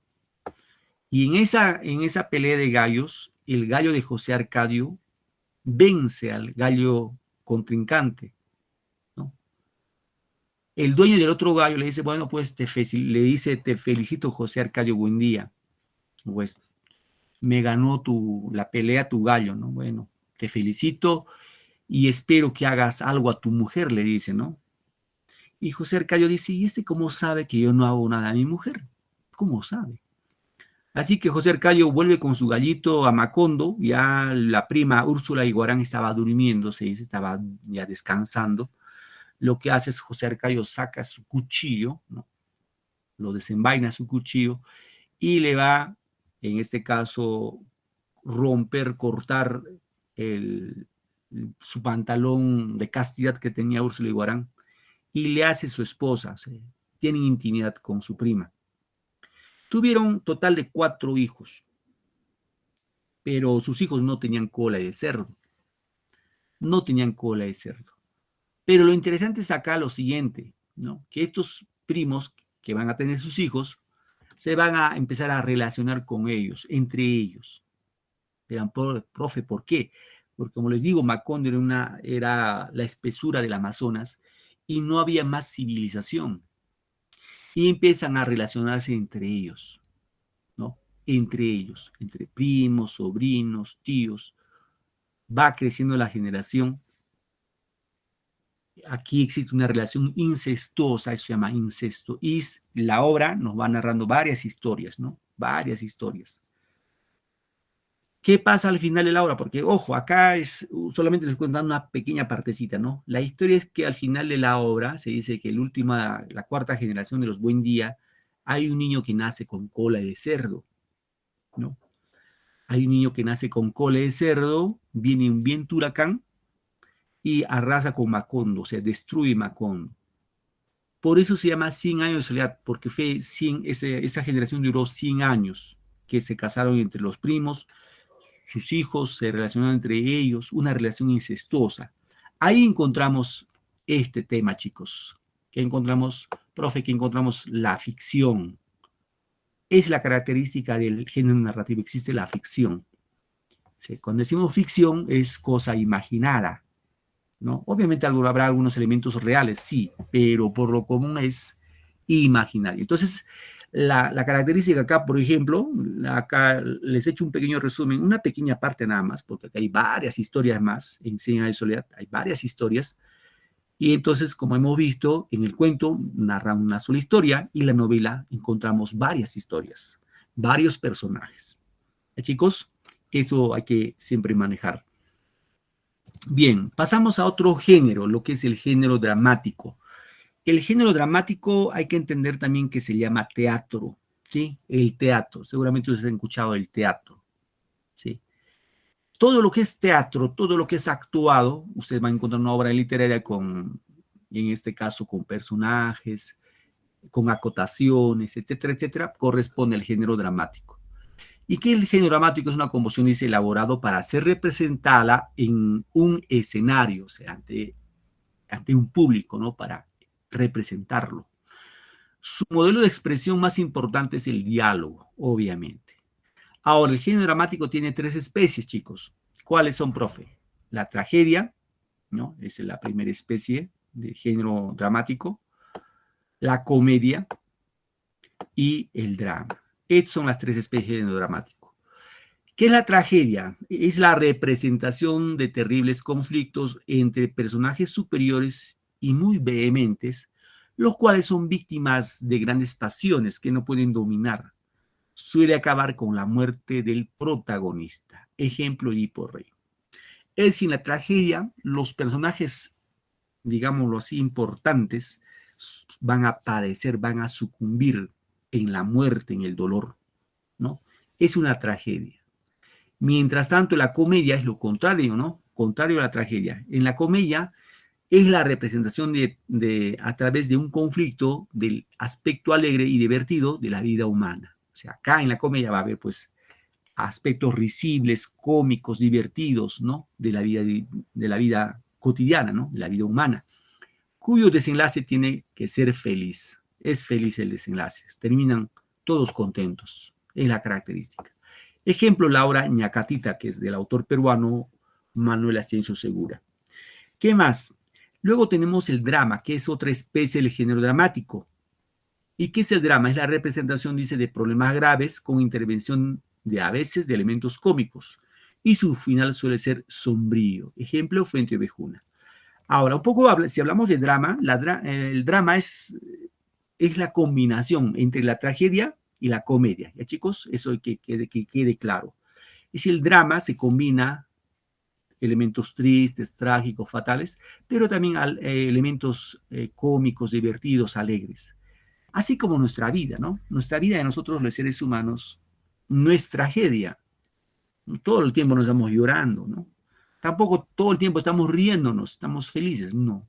A: Y en esa pelea de gallos, el gallo de José Arcadio vence al gallo contrincante, ¿no? El dueño del otro gallo le dice, bueno, pues te felicito, José Arcadio Buendía. Pues me ganó la pelea tu gallo, ¿no? Bueno, te felicito y espero que hagas algo a tu mujer, le dice, ¿no? Y José Arcadio dice, ¿y cómo sabe que yo no hago nada a mi mujer? ¿Cómo sabe? Así que José Arcadio vuelve con su gallito a Macondo, ya la prima Úrsula Iguarán estaba durmiendo, se dice, estaba ya descansando. Lo que hace es José Arcadio saca su cuchillo, ¿no? Lo desenvaina su cuchillo y le va, en este caso, cortar su pantalón de castidad que tenía Úrsula Iguarán y le hace su esposa. Tienen intimidad con su prima. Tuvieron total de 4 hijos, pero sus hijos no tenían cola de cerdo. No tenían cola de cerdo. Pero lo interesante es acá lo siguiente, ¿no? Que estos primos que van a tener sus hijos se van a empezar a relacionar con ellos, entre ellos. Dirán, profe, ¿por qué? Porque como les digo, Macondo era la espesura del Amazonas y no había más civilización. Y empiezan a relacionarse entre ellos, ¿no? Entre ellos, entre primos, sobrinos, tíos. Va creciendo la generación Aquí existe una relación incestuosa, eso se llama incesto. Y la obra nos va narrando varias historias, ¿no? Varias historias. ¿Qué pasa al final de la obra? Porque, ojo, acá solamente les cuento una pequeña partecita, ¿no? La historia es que al final de la obra se dice que la cuarta generación de los Buen Día, hay un niño que nace con cola de cerdo, ¿no? Hay un niño que nace con cola de cerdo, viene un viento huracán y arrasa con Macondo, o sea, destruye Macondo. Por eso se llama 100 años de soledad, porque fue esa generación duró 100 años, que se casaron entre los primos, sus hijos se relacionaron entre ellos, una relación incestuosa. Ahí encontramos este tema, chicos. ¿Qué encontramos, profe? Que encontramos la ficción. Es la característica del género narrativo, existe la ficción. ¿Sí? Cuando decimos ficción es cosa imaginada, ¿no? Obviamente habrá algunos elementos reales, sí, pero por lo común es imaginario. Entonces, la característica acá, por ejemplo, acá les he hecho un pequeño resumen, una pequeña parte nada más, porque acá hay varias historias más, en 100 años de soledad hay varias historias, y entonces, como hemos visto, en el cuento narra una sola historia y la novela encontramos varias historias, varios personajes. Chicos, eso hay que siempre manejar. Bien, pasamos a otro género, lo que es el género dramático. El género dramático hay que entender también que se llama teatro, ¿sí? El teatro, seguramente ustedes han escuchado el teatro, ¿sí? Todo lo que es teatro, todo lo que es actuado, ustedes van a encontrar una obra literaria en este caso, con personajes, con acotaciones, etcétera, etcétera, corresponde al género dramático. Y que el género dramático es una composición, dice, elaborado para ser representada en un escenario, o sea, ante un público, ¿no? Para representarlo. Su modelo de expresión más importante es el diálogo, obviamente. Ahora, el género dramático tiene tres especies, chicos. ¿Cuáles son, profe? La tragedia, ¿no? Esa es la primera especie de género dramático. La comedia y el drama. Estas son las tres especies de género dramático. ¿Qué es la tragedia? Es la representación de terribles conflictos entre personajes superiores y muy vehementes, los cuales son víctimas de grandes pasiones que no pueden dominar. Suele acabar con la muerte del protagonista. Ejemplo, Edipo Rey. Es decir, en la tragedia, los personajes, digámoslo así, importantes, van a padecer, van a sucumbir en la muerte, en el dolor, ¿no? Es una tragedia. Mientras tanto, la comedia es lo contrario, ¿no? Contrario a la tragedia. En la comedia es la representación a través de un conflicto del aspecto alegre y divertido de la vida humana. O sea, acá en la comedia va a haber, pues, aspectos risibles, cómicos, divertidos, ¿no? De la vida cotidiana, ¿no? De la vida humana, cuyo desenlace tiene que ser feliz. Es feliz el desenlace. Terminan todos contentos. Es la característica. Ejemplo, la obra Ñacatita, que es del autor peruano Manuel Ascencio Segura. ¿Qué más? Luego tenemos el drama, que es otra especie del género dramático. ¿Y qué es el drama? Es la representación, dice, de problemas graves con intervención a veces de elementos cómicos. Y su final suele ser sombrío. Ejemplo, Fuente Ovejuna. Ahora, un poco, si hablamos de drama, el drama es la combinación entre la tragedia y la comedia. ¿Ya, chicos? Eso que quede claro. Es decir, el drama se combina elementos tristes, trágicos, fatales, pero también elementos cómicos, divertidos, alegres. Así como nuestra vida, ¿no? Nuestra vida de nosotros, los seres humanos, no es tragedia. Todo el tiempo nos estamos llorando, ¿no? Tampoco todo el tiempo estamos riéndonos, estamos felices, no.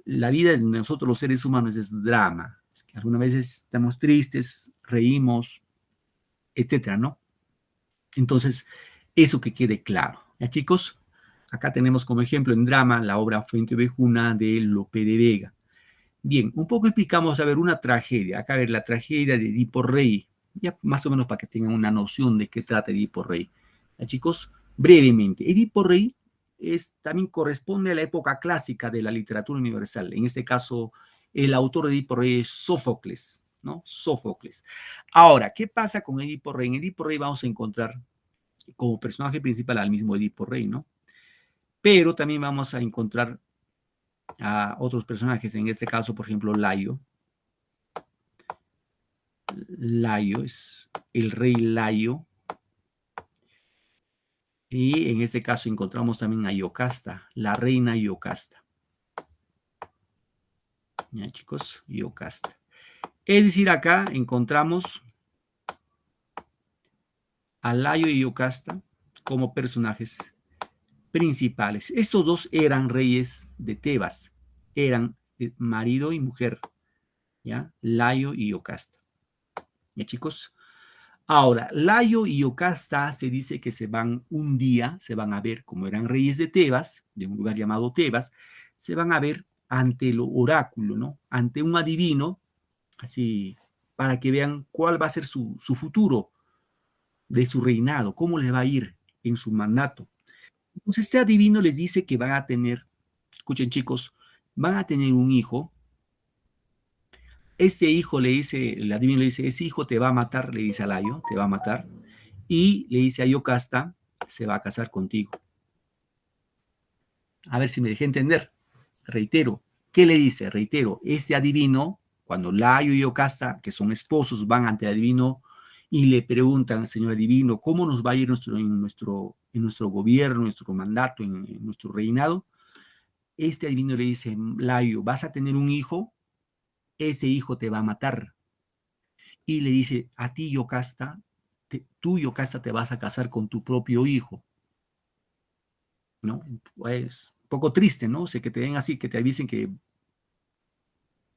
A: La vida de nosotros los seres humanos es drama. Es que algunas veces estamos tristes, reímos, etcétera, ¿no? Entonces, eso que quede claro. ¿Ya, chicos? Acá tenemos como ejemplo en drama la obra Fuente Ovejuna de Lope de Vega. Bien, un poco explicamos, a ver, una tragedia. Acá, a ver, la tragedia de Edipo Rey. Ya más o menos para que tengan una noción de qué trata Edipo Rey. ¿Ya, chicos? Brevemente, Edipo Rey también corresponde a la época clásica de la literatura universal. En este caso, el autor de Edipo Rey es Sófocles, ¿no? Sófocles. Ahora, ¿qué pasa con Edipo Rey? En Edipo Rey vamos a encontrar como personaje principal al mismo Edipo Rey, ¿no? Pero también vamos a encontrar a otros personajes, en este caso, por ejemplo, Layo. Layo es el rey Layo. Y en este caso encontramos también a Yocasta, la reina Yocasta. Ya, chicos, Yocasta. Es decir, acá encontramos a Layo y Yocasta como personajes principales. Estos dos eran reyes de Tebas, eran marido y mujer, ¿ya? Layo y Yocasta. ¿Ya, chicos? Ahora, Layo y Yocasta se dice que se van un día, se van a ver, como eran reyes de Tebas, de un lugar llamado Tebas, se van a ver ante el oráculo, ¿no? Ante un adivino, así, para que vean cuál va a ser su futuro de su reinado, cómo les va a ir en su mandato. Entonces, este adivino les dice que van a tener, escuchen chicos, van a tener un hijo. Ese hijo le dice, el adivino le dice, ese hijo te va a matar, le dice a Layo, te va a matar. Y le dice a Yocasta, se va a casar contigo. A ver si me dejé entender. Reitero, ¿qué le dice? Reitero, este adivino, cuando Layo y Yocasta, que son esposos, van ante el adivino y le preguntan al señor adivino, ¿cómo nos va a ir en nuestro gobierno, en nuestro mandato, en nuestro reinado? Este adivino le dice, Layo, vas a tener un hijo, ese hijo te va a matar. Y le dice, a ti, Yocasta, tú, Yocasta, te vas a casar con tu propio hijo. ¿No? Pues un poco triste, ¿no? O sea, que te den así, que te avisen que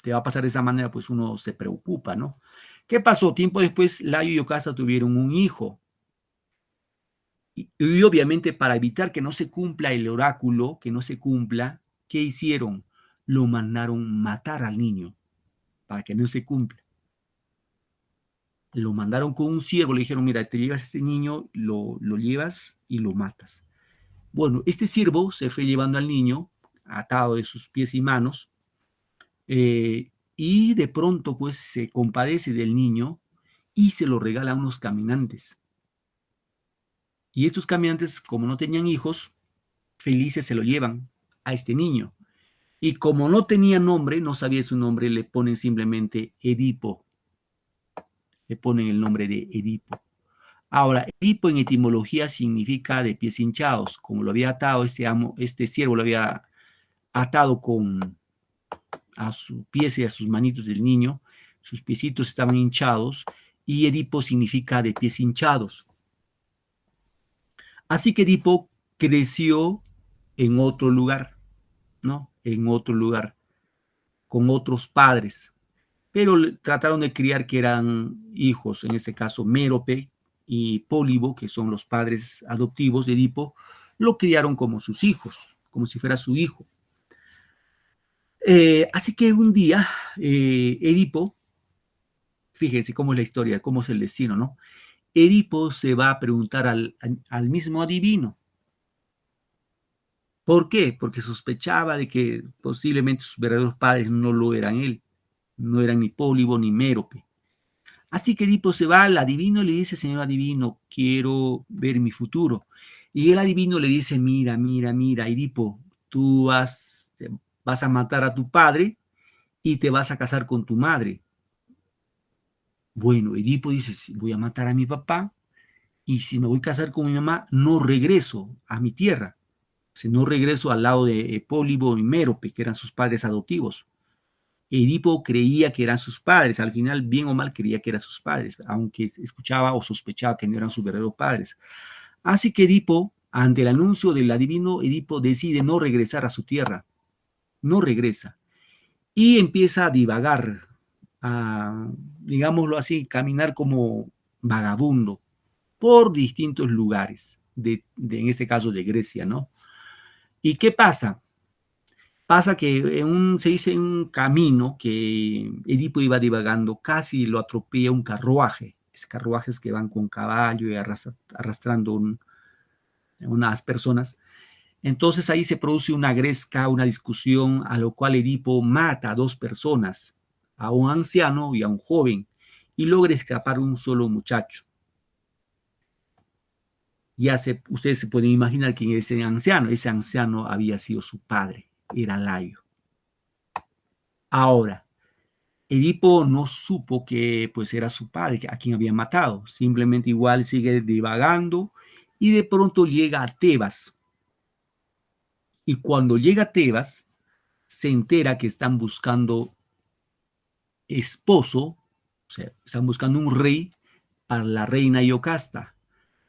A: te va a pasar de esa manera, pues uno se preocupa, ¿no? ¿Qué pasó? Tiempo después, Layo y Yocasta tuvieron un hijo. Y obviamente para evitar que no se cumpla el oráculo, que no se cumpla, ¿qué hicieron? Lo mandaron matar al niño para que no se cumpla. Lo mandaron con un ciervo, le dijeron, mira, te llevas a este niño, lo llevas y lo matas. Bueno, este siervo se fue llevando al niño, atado de sus pies y manos, y de pronto pues se compadece del niño y se lo regala a unos caminantes. Y estos caminantes, como no tenían hijos, felices se lo llevan a este niño. Y como no tenía nombre, no sabía su nombre, le ponen simplemente Edipo. Le ponen el nombre de Edipo. Ahora, Edipo en etimología significa de pies hinchados. Como lo había atado este siervo lo había atado a sus pies y a sus manitos del niño, sus piecitos estaban hinchados y Edipo significa de pies hinchados. Así que Edipo creció en otro lugar, ¿no? En otro lugar, con otros padres, pero trataron de criar que eran hijos, en este caso Mérope y Pólibo, que son los padres adoptivos de Edipo, lo criaron como sus hijos, como si fuera su hijo. Así que un día Edipo, fíjense cómo es la historia, cómo es el destino, ¿no? Edipo se va a preguntar al mismo adivino. ¿Por qué? Porque sospechaba de que posiblemente sus verdaderos padres no lo eran él, no eran ni Pólibo ni Mérope. Así que Edipo se va al adivino y le dice, señor adivino, quiero ver mi futuro. Y el adivino le dice, mira, mira, mira, Edipo, tú vas a matar a tu padre y te vas a casar con tu madre. Bueno, Edipo dice, voy a matar a mi papá y si me voy a casar con mi mamá, no regreso a mi tierra. O sea, no regreso al lado de Pólibo y Mérope, que eran sus padres adoptivos. Edipo creía que eran sus padres, al final, bien o mal, creía que eran sus padres, aunque escuchaba o sospechaba que no eran sus verdaderos padres. Así que Edipo, ante el anuncio del adivino, Edipo decide no regresar a su tierra, no regresa, y empieza a divagar, a, digámoslo así, caminar como vagabundo por distintos lugares, en este caso de Grecia, ¿no? ¿Y qué pasa? Pasa que se dice en un camino que Edipo iba divagando, casi lo atropella un carruaje, es carruajes que van con caballo y arrastrando unas personas. Entonces ahí se produce una gresca, una discusión, a lo cual Edipo mata a dos personas, a un anciano y a un joven, y logra escapar un solo muchacho. Ustedes se pueden imaginar quién es ese anciano había sido su padre, era Layo. Ahora, Edipo no supo que pues era su padre, a quien había matado. Simplemente igual sigue divagando y de pronto llega a Tebas. Y cuando llega a Tebas, se entera que están buscando esposo, o sea, están buscando un rey para la reina Iocasta.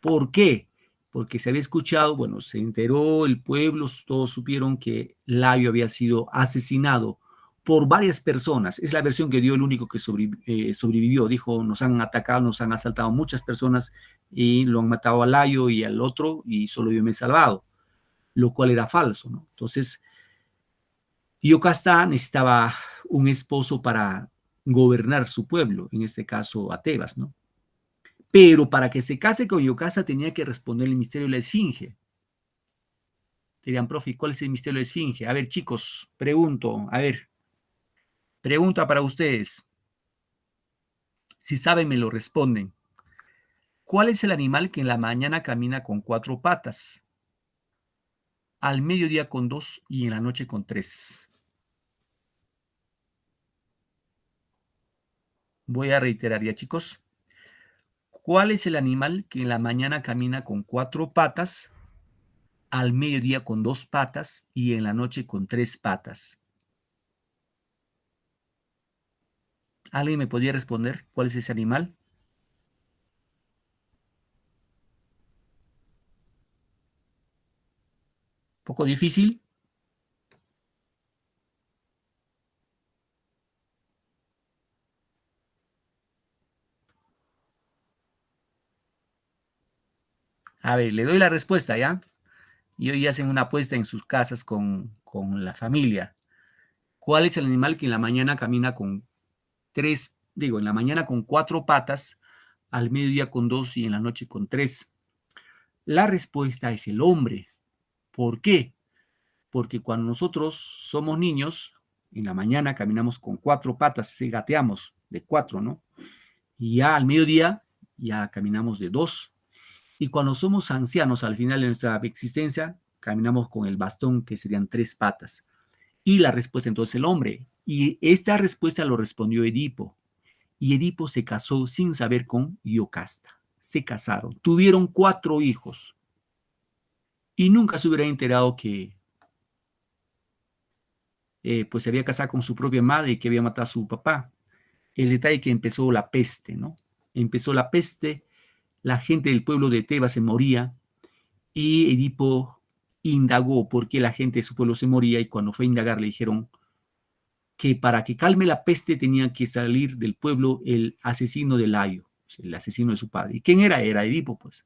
A: ¿Por qué? Porque se había escuchado, bueno, se enteró el pueblo, todos supieron que Layo había sido asesinado por varias personas. Es la versión que dio el único que sobrevivió. Dijo, nos han atacado, nos han asaltado muchas personas y lo han matado a Layo y al otro y solo yo me he salvado, lo cual era falso, ¿no? Entonces, Iocasta necesitaba un esposo para gobernar su pueblo, en este caso a Tebas, ¿no? Pero para que se case con Iocasta tenía que responder el misterio de la esfinge. Dirían, profe, ¿cuál es el misterio de la esfinge? A ver, chicos, pregunto, a ver, pregunta para ustedes. Si saben, me lo responden. ¿Cuál es el animal que en la mañana camina con 4 patas, al mediodía con 2 y en la noche con 3? Voy a reiterar ya, chicos. ¿Cuál es el animal que en la mañana camina con 4 patas, al mediodía con 2 patas y en la noche con 3 patas? ¿Alguien me podría responder cuál es ese animal? ¿Poco difícil? A ver, le doy la respuesta, ¿ya? Y hoy hacen una apuesta en sus casas con la familia. ¿Cuál es el animal que en la mañana camina con 3, digo, en la mañana con 4 patas, al mediodía con 2 y en la noche con 3? La respuesta es el hombre. ¿Por qué? Porque cuando nosotros somos niños, en la mañana caminamos con 4 patas, se gateamos de 4, ¿no? Y ya al mediodía ya caminamos de 2. Y cuando somos ancianos, al final de nuestra existencia, caminamos con el bastón, que serían 3 patas. Y la respuesta entonces el hombre. Y esta respuesta lo respondió Edipo. Y Edipo se casó sin saber con Iocasta. Se casaron, tuvieron 4 hijos. Y nunca se hubiera enterado que pues se había casado con su propia madre y que había matado a su papá. El detalle es que empezó la peste, ¿no? Empezó la peste, la gente del pueblo de Tebas se moría y Edipo indagó por qué la gente de su pueblo se moría y cuando fue a indagar le dijeron que para que calme la peste tenía que salir del pueblo el asesino de Layo, el asesino de su padre. ¿Y quién era? Era Edipo, pues.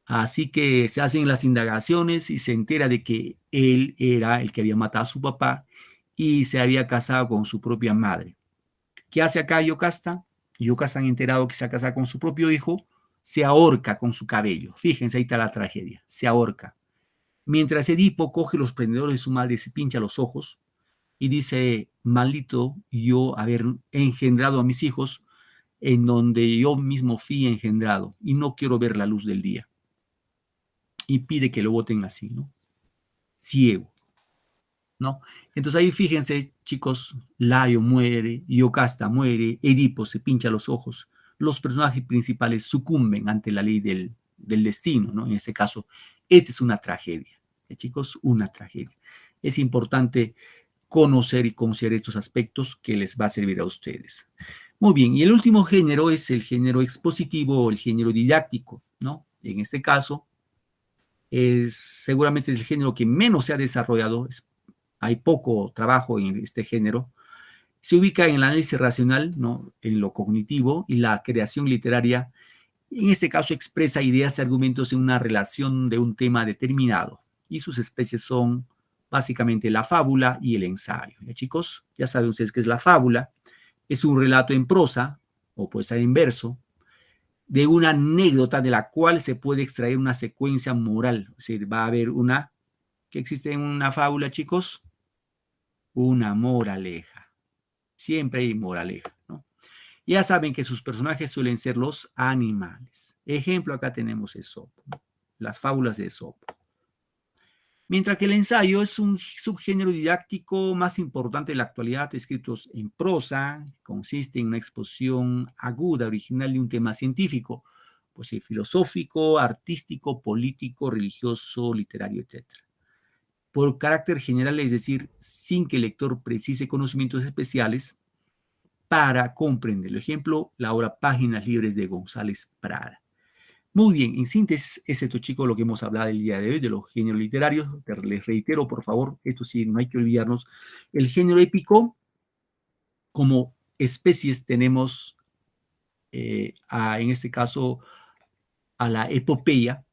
A: Así que se hacen las indagaciones y se entera de que él era el que había matado a su papá y se había casado con su propia madre. ¿Qué hace acá Yocasta? Yocasta han enterado que se ha casado con su propio hijo, se ahorca con su cabello. Fíjense, ahí está la tragedia. Se ahorca. Mientras Edipo coge los prendedores de su madre y se pincha los ojos y dice, maldito yo haber engendrado a mis hijos en donde yo mismo fui engendrado y no quiero ver la luz del día. Y pide que lo voten así, ¿no? Ciego, ¿no? Entonces ahí fíjense, chicos, Layo muere, Yocasta muere, Edipo se pincha los ojos. Los personajes principales sucumben ante la ley del destino, ¿no? En este caso, esta es una tragedia, chicos, una tragedia. Es importante conocer y considerar estos aspectos que les va a servir a ustedes. Muy bien, y el último género es el género expositivo o el género didáctico, ¿no? En este caso, seguramente es el género que menos se ha desarrollado, hay poco trabajo en este género. Se ubica en el análisis racional, ¿no? En lo cognitivo y la creación literaria. En este caso expresa ideas y argumentos en una relación de un tema determinado. Y sus especies son básicamente la fábula y el ensayo. ¿Ya, chicos? Ya saben ustedes qué es la fábula. Es un relato en prosa, o puede ser en verso, de una anécdota de la cual se puede extraer una secuencia moral. Es decir, va a haber una, ¿qué existe en una fábula, chicos? Una moraleja. Siempre hay moraleja, ¿no? Ya saben que sus personajes suelen ser los animales. Ejemplo, acá tenemos Esopo, ¿no? Las fábulas de Esopo. Mientras que el ensayo es un subgénero didáctico más importante de la actualidad, escritos en prosa, consiste en una exposición aguda, original de un tema científico, pues filosófico, artístico, político, religioso, literario, etc. Por carácter general, es decir, sin que el lector precise conocimientos especiales para comprenderlo. Ejemplo, la obra Páginas Libres de González Prada. Muy bien, en síntesis, es esto, chicos, lo que hemos hablado el día de hoy de los géneros literarios. Les reitero, por favor, esto sí, no hay que olvidarnos. El género épico, como especies, tenemos, en este caso, a la epopeya,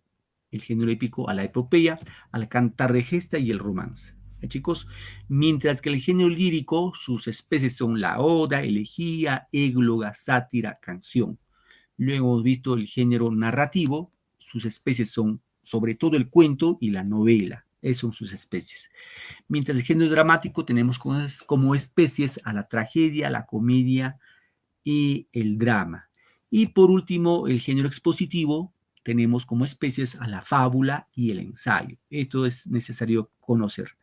A: el género épico, a la epopeya, al cantar de gesta y el romance. Chicos, mientras que el género lírico, sus especies son la oda, elegía, égloga, sátira, canción. Luego hemos visto el género narrativo, sus especies son sobre todo el cuento y la novela, esas son sus especies. Mientras el género dramático tenemos como especies a la tragedia, la comedia y el drama. Y por último, el género expositivo tenemos como especies a la fábula y el ensayo. Esto es necesario conocer.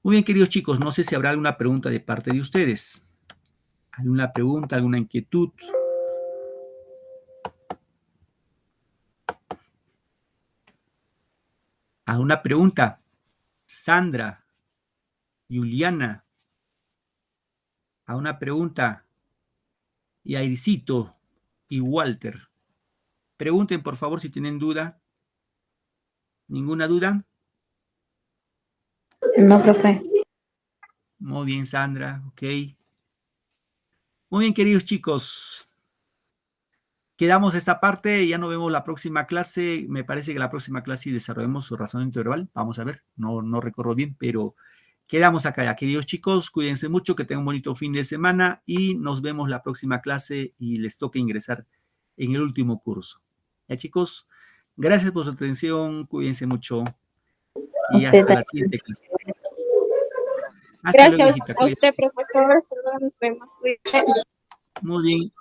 A: Muy bien, queridos chicos, no sé si habrá alguna pregunta de parte de ustedes. ¿Alguna pregunta, alguna inquietud? ¿Alguna pregunta? Sandra, Juliana, ¿alguna pregunta? Y Airicito y Walter. Pregunten, por favor, si tienen duda. ¿Ninguna duda?
B: No, profe.
A: Muy bien, Sandra, ok. Muy bien, queridos chicos. Quedamos esta parte, ya nos vemos la próxima clase. Me parece que la próxima clase desarrollemos su razonamiento verbal. Vamos a ver, no recuerdo bien, pero quedamos acá ya. Queridos chicos, cuídense mucho, que tengan un bonito fin de semana y nos vemos la próxima clase y les toca ingresar en el último curso. Ya, chicos, gracias por su atención, cuídense mucho y
B: Usted
A: hasta la
B: también.
A: siguiente clase. Hasta luego,
C: Gracias
A: hijita,
C: a
A: cuídense.
C: usted, profesor. Hasta luego, nos vemos. Cuídese.
A: Muy bien.